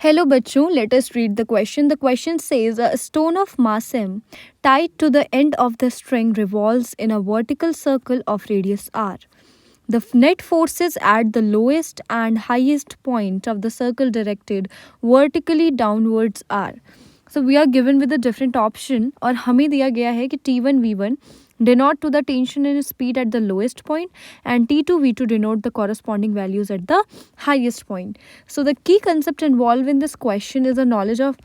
Hello बच्चों, let us read the question. The question says a stone of mass m tied to the end of the string revolves in a vertical circle of radius r. The net forces at the lowest and highest point of the circle directed vertically downwards are. So we are given with a different option और हमें दिया गया है कि T1 V1 denote to the tension and speed at the lowest point and T2 V2 denote the corresponding values at the highest point. So the key concept involved in this question is the knowledge of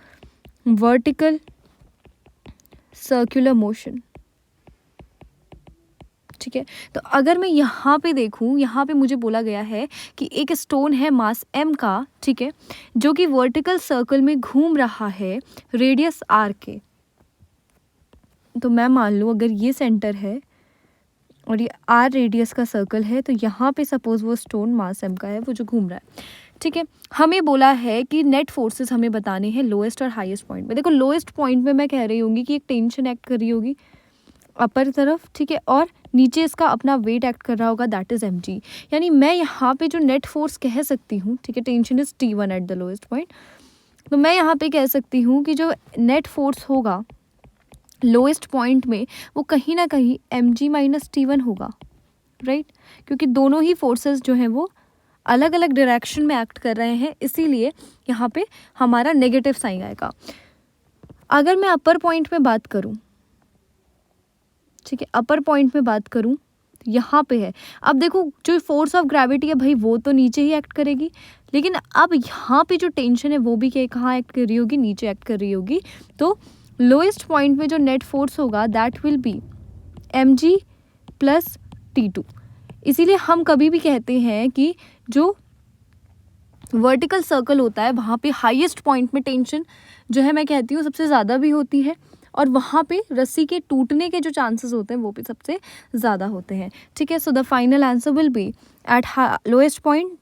vertical circular motion. ठीक है, तो अगर मैं यहाँ पे देखूँ, यहाँ पे मुझे बोला गया है कि एक स्टोन है मास m का, ठीक है, जो कि वर्टिकल सर्कल में घूम रहा है रेडियस r के. तो मैं मान लूँ अगर ये सेंटर है और ये r रेडियस का सर्कल है, तो यहाँ पे सपोज वो स्टोन मास m का है, वो जो घूम रहा है. ठीक है, हमें बोला है कि नेट फोर्सेस हमें बताने हैं लोएस्ट और हाईएस्ट पॉइंट में. देखो लोएस्ट पॉइंट में मैं कह रही होंगी कि एक टेंशन एक्ट कर रही होगी अपर तरफ, ठीक है, और नीचे इसका अपना वेट एक्ट कर रहा होगा, दैट इज mg. यानी मैं यहाँ पे जो नेट फोर्स कह सकती हूँ, ठीक है, tension is T1 at the lowest point, तो मैं यहाँ पे कह सकती हूँ कि जो नेट फोर्स होगा लोएस्ट पॉइंट में वो कहीं ना कहीं mg माइनस T1 होगा, राइट, क्योंकि दोनों ही फोर्सेस जो हैं वो अलग अलग डायरेक्शन में एक्ट कर रहे हैं, इसीलिए यहाँ पे हमारा नेगेटिव साइन आएगा. अगर मैं अपर पॉइंट में बात करूँ, ठीक है, अपर पॉइंट में बात करूँ, यहाँ पे है. अब देखो जो फोर्स ऑफ ग्रेविटी है भाई वो तो नीचे ही एक्ट करेगी, लेकिन अब यहाँ पे जो टेंशन है वो भी कहाँ एक्ट कर रही होगी, नीचे एक्ट कर रही होगी. तो लोएस्ट पॉइंट में जो नेट फोर्स होगा that will be mg plus T2. इसीलिए हम कभी भी कहते हैं कि जो वर्टिकल सर्कल होता है वहाँ पे हाईएस्ट पॉइंट में टेंशन जो है मैं कहती हूँ सबसे ज़्यादा भी होती है, और वहाँ पे रस्सी के टूटने के जो चांसेस होते हैं वो भी सबसे ज़्यादा होते हैं. ठीक है, so the final answer will be eight lowest point,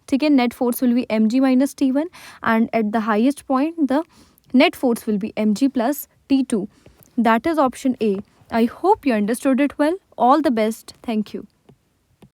ठीक है, net force will be mg minus T1 and at the highest point the net force will be mg plus T2. That is option A. I hope you understood it well. All the best. Thank you.